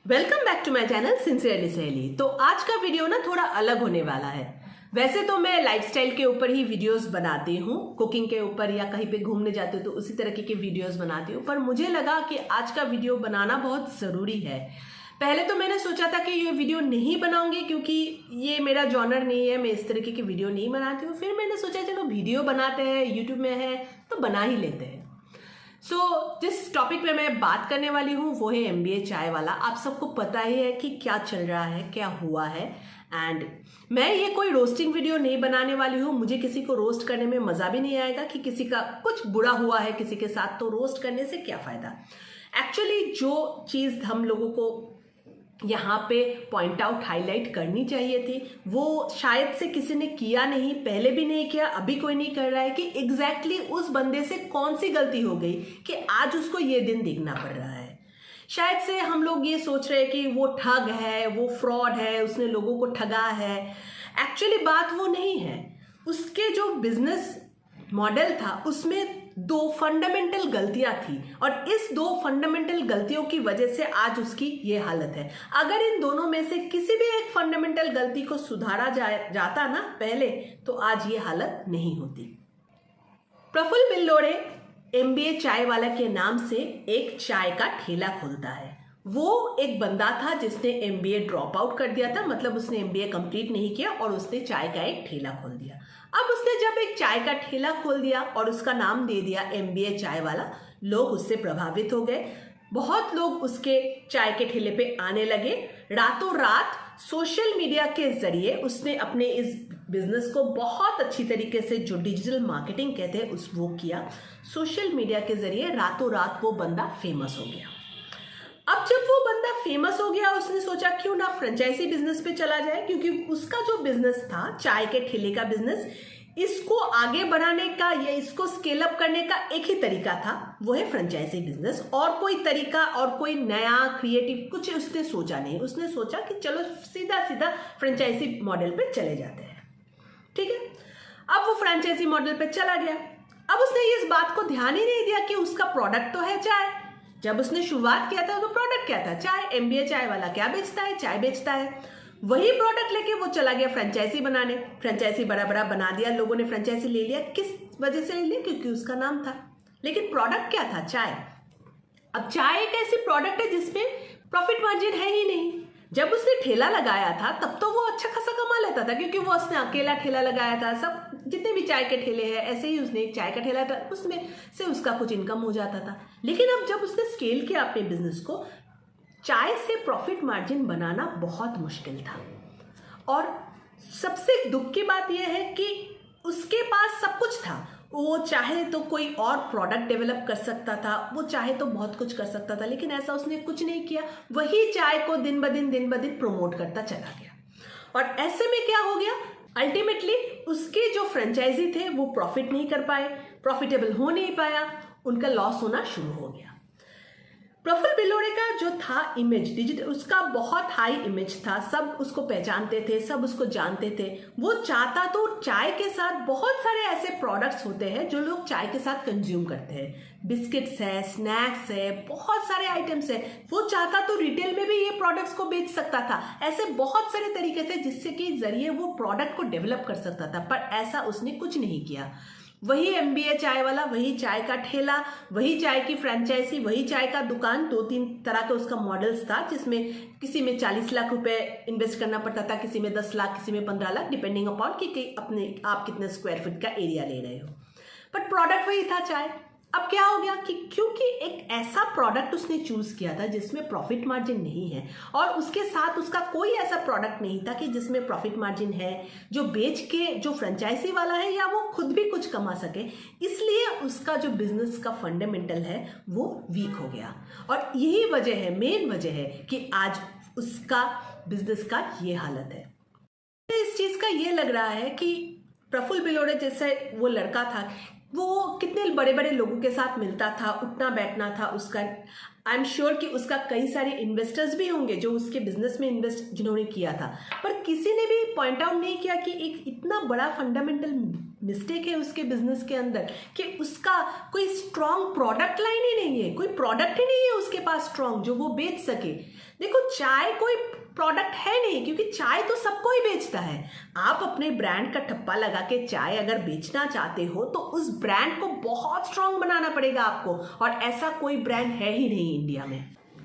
Welcome back to my channel sincerely Saheli. तो आज का वीडियो ना थोड़ा अलग होने वाला है। वैसे तो मैं लाइफस्टाइल के ऊपर ही वीडियोस बनाती हूँ, कुकिंग के ऊपर या कहीं पे घूमने जाती हूँ तो उसी तरीके के वीडियोस बनाती हूँ, पर मुझे लगा कि आज का वीडियो बनाना बहुत ज़रूरी है। पहले तो मैंने सोचा था कि ये वीडियो नहीं बनाऊंगी क्योंकि ये मेरा जॉनर नहीं है, मैं इस तरीके की वीडियो नहीं बनाती हूँ। फिर मैंने सोचा चलो वीडियो बनाते हैं, यूट्यूब में है तो बना ही लेते हैं। जिस टॉपिक पे मैं बात करने वाली हूँ वो है MBA चाय वाला। आप सबको पता ही है कि क्या चल रहा है, क्या हुआ है। एंड मैं ये कोई रोस्टिंग वीडियो नहीं बनाने वाली हूँ। मुझे किसी को रोस्ट करने में मज़ा भी नहीं आएगा कि किसी का कुछ बुरा हुआ है किसी के साथ, तो रोस्ट करने से क्या फ़ायदा। एक्चुअली जो चीज़ हम लोगों को यहाँ पे पॉइंट आउट हाईलाइट करनी चाहिए थी वो शायद से किसी ने किया नहीं, पहले भी नहीं किया, अभी कोई नहीं कर रहा है कि एग्जैक्टली उस बंदे से कौन सी गलती हो गई कि आज उसको ये दिन देखना पड़ रहा है। शायद से हम लोग ये सोच रहे हैं कि वो ठग है, वो फ्रॉड है, उसने लोगों को ठगा है। एक्चुअली बात वो नहीं है। उसके जो बिजनेस मॉडल था उसमें दो फंडामेंटल गलतियां थी और इस दो फंडामेंटल गलतियों की वजह से आज उसकी ये हालत है। अगर इन दोनों में से किसी भी एक फंडामेंटल गलती को सुधारा जाता ना पहले, तो आज ये हालत नहीं होती। प्रफुल्ल बिल्लोड़े MBA चाय वाला के नाम से एक चाय का ठेला खोलता है। वो एक बंदा था जिसने MBA ड्रॉप आउट कर दिया था, मतलब उसने MBA कंप्लीट नहीं किया और उसने चाय का एक ठेला खोल दिया। अब उसने जब एक चाय का ठेला खोल दिया और उसका नाम दे दिया MBA चाय वाला, लोग उससे प्रभावित हो गए। बहुत लोग उसके चाय के ठेले पे आने लगे। रातों रात सोशल मीडिया के जरिए उसने अपने इस बिजनेस को बहुत अच्छी तरीके से, जो डिजिटल मार्केटिंग कहते हैं, वो किया। सोशल मीडिया के जरिए रातों रात वो बंदा फेमस हो गया। अब जब वो बंदा फेमस हो गया उसने सोचा क्यों ना फ्रेंचाइजी बिजनेस पे चला जाए, क्योंकि उसका जो बिजनेस था चाय के ठेले का बिजनेस, इसको आगे बढ़ाने का या इसको स्केल अप करने का एक ही तरीका था, वो है फ्रेंचाइजी बिजनेस। और कोई तरीका और कोई नया क्रिएटिव कुछ उसने सोचा नहीं। उसने सोचा कि चलो सीधा सीधा फ्रेंचाइजी मॉडल पे चले जाते हैं। ठीक है, अब वो फ्रेंचाइजी मॉडल पे चला गया। अब उसने इस बात को ध्यान ही नहीं दिया कि उसका प्रोडक्ट तो है चाय। जब उसने शुरुआत किया था तो प्रोडक्ट क्या था? चाय। MBA चाय वाला क्या बेचता है? चाय बेचता है। वही प्रोडक्ट लेके वो चला गया फ्रेंचाइजी बनाने। फ्रेंचाइजी बड़ा बड़ा बना दिया, लोगों ने फ्रेंचाइजी ले लिया। किस वजह से ले लिया? क्योंकि उसका नाम था। लेकिन प्रोडक्ट क्या था? चाय। अब चाय एक ऐसी प्रोडक्ट है जिसमें प्रॉफिट मार्जिन है ही नहीं। जब उसने ठेला लगाया था तब तो वो अच्छा खासा कमा लेता था, क्योंकि वो उसने अकेला ठेला लगाया था। सब जितने भी चाय के ठेले हैं ऐसे ही उसने एक चाय का ठेला था, उसमें से उसका कुछ इनकम हो जाता था। लेकिन अब जब उसने स्केल किया अपने बिजनेस को, चाय से प्रॉफिट मार्जिन बनाना बहुत मुश्किल था। और सबसे दुख की बात यह है कि उसके पास सब कुछ था। वो चाहे तो कोई और प्रोडक्ट डेवलप कर सकता था, वो चाहे तो बहुत कुछ कर सकता था, लेकिन ऐसा उसने कुछ नहीं किया। वही चाय को दिन ब दिन प्रमोट करता चला गया। और ऐसे में क्या हो गया? अल्टीमेटली उसके जो फ्रेंचाइजी थे वो प्रॉफिट नहीं कर पाए, प्रॉफिटेबल हो नहीं पाया, उनका लॉस होना शुरू हो गया। प्रफुल्ल बिल्लोड़े का जो था इमेज, डिजिटल, उसका बहुत हाई इमेज था। सब उसको पहचानते थे, सब उसको जानते थे। वो चाहता तो चाय के साथ बहुत सारे ऐसे प्रोडक्ट्स होते हैं जो लोग चाय के साथ कंज्यूम करते हैं। बिस्किट्स है, स्नैक्स है, बहुत सारे आइटम्स है। वो चाहता तो रिटेल में भी ये प्रोडक्ट्स को बेच सकता था। ऐसे बहुत सारे तरीके थे जिससे कि जरिए वो प्रोडक्ट को डेवलप कर सकता था, पर ऐसा उसने कुछ नहीं किया। वही MBA चाय वाला, वही चाय का ठेला, वही चाय की फ्रेंचाइजी, वही चाय का दुकान, 2-3 तरह का उसका मॉडल्स था, जिसमें किसी में 40 लाख रुपए इन्वेस्ट करना पड़ता था, किसी में 10 लाख, किसी में 15 लाख, डिपेंडिंग अपॉन कि अपने आप कितने स्क्वायर फीट का एरिया ले रहे हो। बट प्रोडक्ट वही था, चाय। अब क्या हो गया कि क्योंकि एक ऐसा प्रोडक्ट उसने चूज किया था जिसमें प्रॉफिट मार्जिन नहीं है, और उसके साथ उसका कोई ऐसा प्रोडक्ट नहीं था कि जिसमें प्रॉफिट मार्जिन है, जो बेच के जो फ्रेंचाइजी वाला है या वो खुद भी कुछ कमा सके, इसलिए उसका जो बिजनेस का फंडामेंटल है वो वीक हो गया। और यही वजह है, मेन वजह है कि आज उसका बिजनेस का ये हालत है। इस चीज का ये लग रहा है कि प्रफुल्ल बिल्लोड़े जैसे वो लड़का था, वो कितने बड़े बड़े लोगों के साथ मिलता था, उठना बैठना था उसका। आई एम श्योर कि उसका कई सारे इन्वेस्टर्स भी होंगे जो उसके बिजनेस में इन्वेस्ट जिन्होंने किया था, पर किसी ने भी पॉइंट आउट नहीं किया कि एक इतना बड़ा फंडामेंटल मिस्टेक है उसके बिजनेस के अंदर कि उसका कोई स्ट्रॉन्ग प्रोडक्ट लाइन ही नहीं है, कोई प्रोडक्ट ही नहीं है उसके पास स्ट्रॉन्ग जो वो बेच सके। देखो, चाय कोई प्रोडक्ट है नहीं, क्योंकि चाय तो सबको ही बेचता है। आप अपने ब्रांड का ठप्पा लगा के चाय अगर बेचना चाहते हो तो उस ब्रांड को बहुत स्ट्रांग बनाना पड़ेगा आपको, और ऐसा कोई ब्रांड है ही नहीं इंडिया में।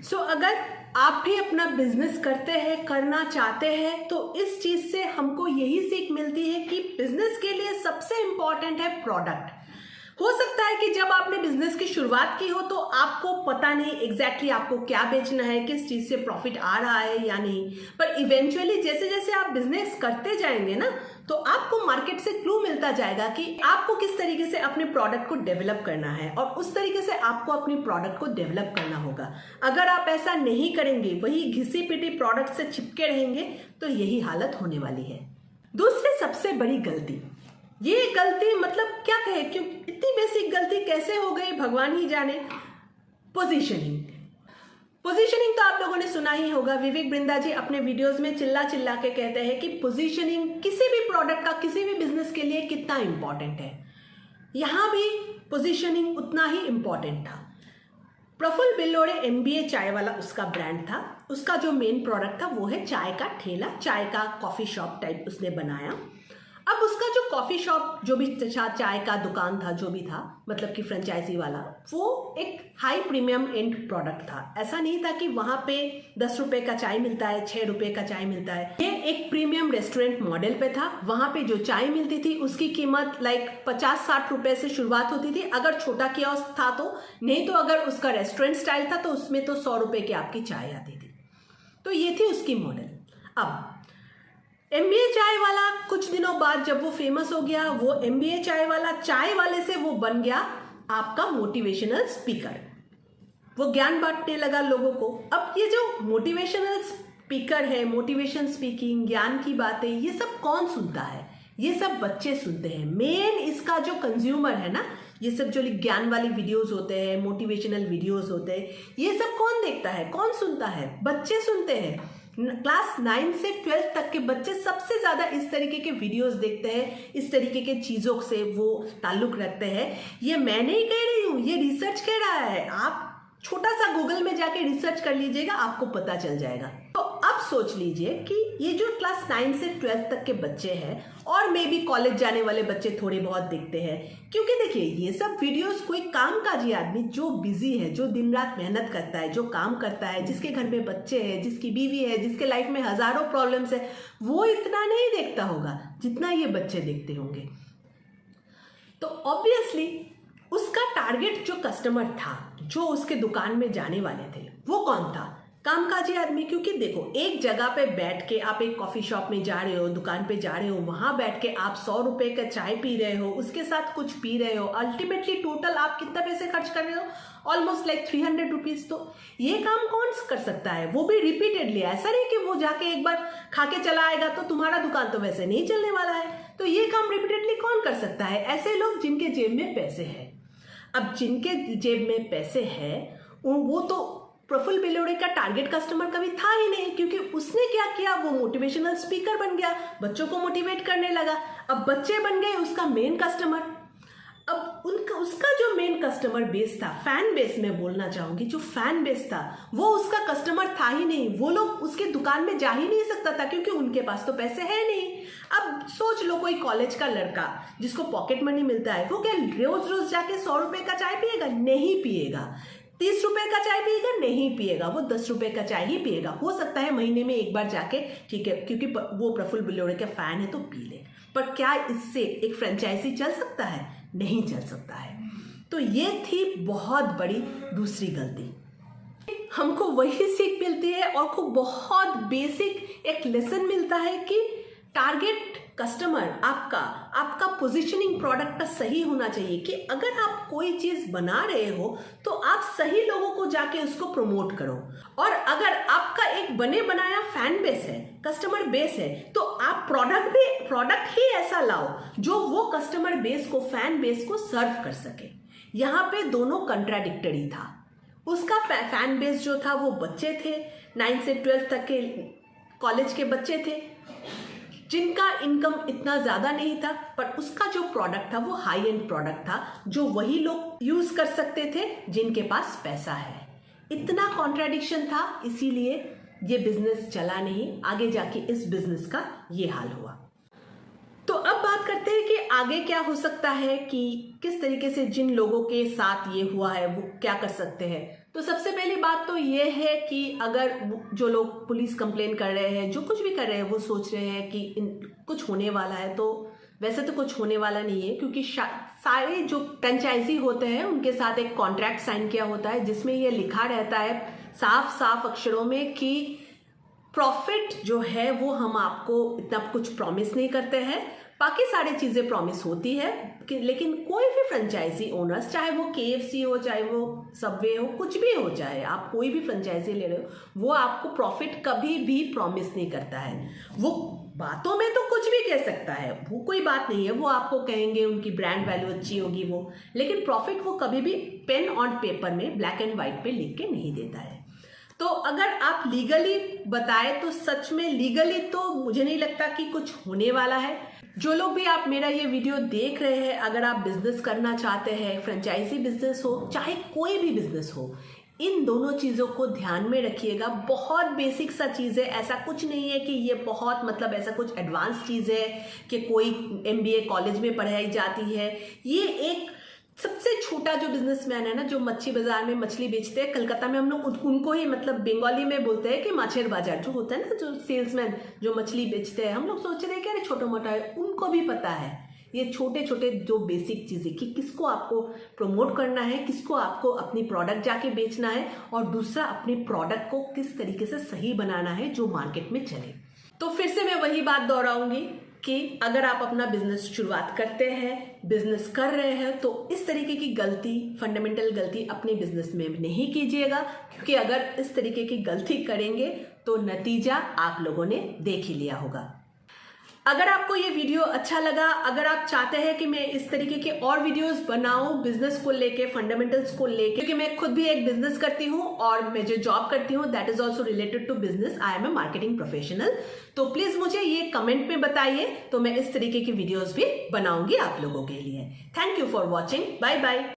सो अगर आप भी अपना बिजनेस करते हैं, करना चाहते हैं, तो इस चीज से हमको यही सीख मिलती है कि बिजनेस के लिए सबसे इंपॉर्टेंट है प्रोडक्ट। हो सकता है कि जब आपने बिजनेस की शुरुआत की हो तो आपको पता नहीं एग्जैक्टली आपको क्या बेचना है, किस चीज से प्रॉफिट आ रहा है या नहीं, पर इवेंचुअली जैसे जैसे आप बिजनेस करते जाएंगे ना, तो आपको मार्केट से क्लू मिलता जाएगा कि आपको किस तरीके से अपने प्रोडक्ट को डेवलप करना है, और उस तरीके से आपको अपने प्रोडक्ट को डेवलप करना होगा। अगर आप ऐसा नहीं करेंगे, वही घिसी पिटी प्रोडक्ट से चिपके रहेंगे, तो यही हालत होने वाली है। दूसरी सबसे बड़ी गलती, ये गलती मतलब क्या कहे, क्यों इतनी बेसिक गलती कैसे हो गई भगवान ही जाने, पोजीशनिंग। पोजीशनिंग तो आप लोगों ने सुना ही होगा। विवेक बिंद्रा जी अपने वीडियोस में चिल्ला चिल्ला के कहते हैं कि पोजीशनिंग किसी भी प्रोडक्ट का, किसी भी बिजनेस के लिए कितना इंपॉर्टेंट है। यहां भी पोजीशनिंग उतना ही इंपॉर्टेंट था। प्रफुल्ल बिल्लोड़े MBA चाय वाला उसका ब्रांड था। उसका जो मेन प्रोडक्ट था वो है चाय का ठेला, चाय का कॉफी शॉप टाइप उसने बनाया। अब उसका जो कॉफी शॉप, जो भी चाय का दुकान था, जो भी था, मतलब कि फ्रेंचाइजी वाला, वो एक हाई प्रीमियम एंड प्रोडक्ट था। ऐसा नहीं था कि वहां पे 10 रुपए का चाय मिलता है, 6 रुपए का चाय मिलता है। ये एक प्रीमियम रेस्टोरेंट मॉडल पे था। वहां पे जो चाय मिलती थी उसकी कीमत 50-60 रुपए से शुरुआत होती थी, अगर छोटा कियोस्क था तो, नहीं तो अगर उसका रेस्टोरेंट स्टाइल था तो उसमें तो 100 रुपए की आपकी चाय आती थी। तो ये थी उसकी मॉडल। अब MBA चाय वाला कुछ दिनों बाद जब वो फेमस हो गया, वो MBA चाय वाला, चाय वाले से वो बन गया आपका मोटिवेशनल स्पीकर। वो ज्ञान बांटने लगा लोगों को। अब ये जो मोटिवेशनल स्पीकर है, मोटिवेशन स्पीकिंग, ज्ञान की बातें, ये सब कौन सुनता है? ये सब बच्चे सुनते हैं। मेन इसका जो कंज्यूमर है ना, ये सब जो ज्ञान वाली वीडियोस होते हैं, मोटिवेशनल वीडियोस होते हैं, ये सब कौन देखता है, कौन सुनता है? बच्चे सुनते हैं। क्लास 9 से 12 तक के बच्चे सबसे ज्यादा इस तरीके के वीडियोस देखते हैं, इस तरीके के चीजों से वो ताल्लुक रखते हैं। ये मैं नहीं कह रही हूं, ये रिसर्च कह रहा है। आप छोटा सा गूगल में जाके रिसर्च कर लीजिएगा, आपको पता चल जाएगा। तो अब सोच लीजिए कि ये जो क्लास 9 से 12 तक के बच्चे हैं, और मे भी कॉलेज जाने वाले बच्चे थोड़े बहुत देखते हैं, क्योंकि देखिए ये सब वीडियोस कोई कामकाजी आदमी जो बिजी है, जो दिन रात मेहनत करता है, जो काम करता है, जिसके घर में बच्चे हैं, जिसकी बीवी है, जिसके लाइफ में हजारों प्रॉब्लम्स है, वो इतना नहीं देखता होगा जितना ये बच्चे देखते होंगे। तो ऑब्वियसली उसका टारगेट जो कस्टमर था, जो उसके दुकान में जाने वाले थे, वो कौन था? कामकाजी आदमी। क्योंकि देखो, एक जगह पे बैठ के आप एक कॉफी शॉप में जा रहे हो, दुकान पे जा रहे हो, वहां बैठ के आप 100 रुपए का चाय पी रहे हो, उसके साथ कुछ पी रहे हो, अल्टीमेटली टोटल आप कितना पैसे खर्च कर रहे हो? Almost 300 rupees. तो ये काम कौन कर सकता है, वो भी रिपीटेडली? ऐसा नहीं कि वो जाके एक बार खा के चला आएगा तो तुम्हारा दुकान तो वैसे नहीं चलने वाला है। तो ये काम रिपीटेडली कौन कर सकता है? ऐसे लोग जिनके जेब में पैसे है। अब जिनके जेब में पैसे है, वो तो प्रफुल्ल बिल्लोड़े का टारगेट कस्टमर कभी था ही नहीं, क्योंकि उसने क्या किया, वो मोटिवेशनल स्पीकर बन गया, बच्चों को मोटिवेट करने लगा। अब बच्चे बन गए उसका मेन कस्टमर। अब उसका जो मेन कस्टमर बेस था, फैन बेस में बोलना चाहूंगी, जो फैन बेस था वो उसका कस्टमर था ही नहीं। वो लोग उसके दुकान में जा ही नहीं सकता था, क्योंकि उनके पास तो पैसे है नहीं। अब सोच लो, कोई कॉलेज का लड़का जिसको पॉकेट मनी मिलता है, वो क्या रोज रोज जाके 100 रुपए का चाय पिएगा? नहीं पिएगा। 30 रुपए का चाय पिएगा? नहीं पिएगा। वो 10 रुपए का चाय ही पिएगा। हो सकता है महीने में एक बार जाके, ठीक है, क्योंकि वो प्रफुल्ल बिल्लोड़े के फैन है तो पी ले। पर क्या इससे एक फ्रेंचाइजी चल सकता है? नहीं चल सकता है। तो ये थी बहुत बड़ी दूसरी गलती। हमको वही सीख मिलती है, और खूब बहुत बेसिक एक लेसन मिलता है कि टारगेट कस्टमर आपका पोजीशनिंग प्रोडक्ट का सही होना चाहिए। कि अगर आप कोई चीज बना रहे हो तो आप सही लोगों को जाके उसको प्रमोट करो। और अगर आपका एक बने बनाया फैन बेस है, कस्टमर बेस है, तो आप प्रोडक्ट ही ऐसा लाओ जो वो कस्टमर बेस को, फैन बेस को सर्व कर सके। यहाँ पे दोनों कंट्राडिक्टरी था। उसका फैन बेस जो था वो बच्चे थे, 9 से 12 तक के कॉलेज के बच्चे थे, जिनका इनकम इतना ज्यादा नहीं था, पर उसका जो प्रोडक्ट था वो हाई एंड प्रोडक्ट था, जो वही लोग यूज कर सकते थे जिनके पास पैसा है। इतना कॉन्ट्राडिक्शन था, इसीलिए ये बिजनेस चला नहीं, आगे जाके इस बिजनेस का ये हाल हुआ। तो अब बात करते हैं कि आगे क्या हो सकता है, कि किस तरीके से जिन लोगों के साथ ये हुआ है वो क्या कर सकते हैं। तो सबसे पहली बात तो ये है कि अगर जो लोग पुलिस कंप्लेन कर रहे हैं, जो कुछ भी कर रहे हैं, वो सोच रहे हैं कि कुछ होने वाला है, तो वैसे तो कुछ होने वाला नहीं है, क्योंकि सारे जो फ्रेंचाइजी होते हैं उनके साथ एक कॉन्ट्रैक्ट साइन किया होता है जिसमें ये लिखा रहता है साफ साफ अक्षरों में कि प्रॉफिट जो है वो हम आपको इतना कुछ प्रॉमिस नहीं करते हैं, बाकी सारी चीजें प्रॉमिस होती है लेकिन कोई भी फ्रेंचाइजी ओनर्स, चाहे वो KFC हो, चाहे वो सबवे हो, कुछ भी हो, चाहे आप कोई भी फ्रेंचाइजी ले रहे हो, वो आपको प्रॉफिट कभी भी प्रॉमिस नहीं करता है। वो बातों में तो कुछ भी कह सकता है, वो कोई बात नहीं है, वो आपको कहेंगे उनकी ब्रांड वैल्यू अच्छी होगी वो, लेकिन प्रॉफिट वो कभी भी पेन ऑन पेपर में ब्लैक एंड व्हाइट पे लिख के नहीं देता है। तो अगर आप लीगली बताए तो सच में लीगली तो मुझे नहीं लगता कि कुछ होने वाला है। जो लोग भी आप मेरा ये वीडियो देख रहे हैं, अगर आप बिजनेस करना चाहते हैं, फ्रेंचाइजी बिजनेस हो चाहे कोई भी बिजनेस हो, इन दोनों चीज़ों को ध्यान में रखिएगा। बहुत बेसिक सा चीज़ है, ऐसा कुछ नहीं है कि ये बहुत मतलब ऐसा कुछ एडवांस चीज़ है कि कोई MBA कॉलेज में पढ़ाई जाती है। ये एक सबसे छोटा जो बिजनेसमैन है ना, जो मच्छी बाजार में मछली बेचते हैं, कलकत्ता में हम लोग उनको ही मतलब बंगाली में बोलते हैं कि माछेर बाजार, जो होता है ना, जो सेल्समैन जो मछली बेचते हैं, हम लोग सोच रहे हैं कि अरे छोटा मोटा है, उनको भी पता है ये छोटे छोटे जो बेसिक चीज़ें कि किसको आपको प्रमोट करना है, किसको आपको अपनी प्रोडक्ट जाके बेचना है, और दूसरा अपने प्रोडक्ट को किस तरीके से सही बनाना है जो मार्केट में चले। तो फिर से मैं वही बात दोहराऊंगी कि अगर आप अपना बिजनेस शुरुआत करते हैं, बिजनेस कर रहे हैं, तो इस तरीके की गलती, फंडामेंटल गलती अपने बिजनेस में नहीं कीजिएगा, क्योंकि अगर इस तरीके की गलती करेंगे तो नतीजा आप लोगों ने देख ही लिया होगा। अगर आपको ये वीडियो अच्छा लगा, अगर आप चाहते हैं कि मैं इस तरीके के और वीडियोस बनाऊं बिजनेस को लेके, फंडामेंटल्स को लेके, क्योंकि मैं खुद भी एक बिजनेस करती हूं और मैं जो जॉब करती हूं that is also related to business, I am a marketing professional, तो प्लीज मुझे ये कमेंट में बताइए, तो मैं इस तरीके की वीडियोस भी बनाऊंगी आप लोगों के लिए। Thank you for watching, bye bye.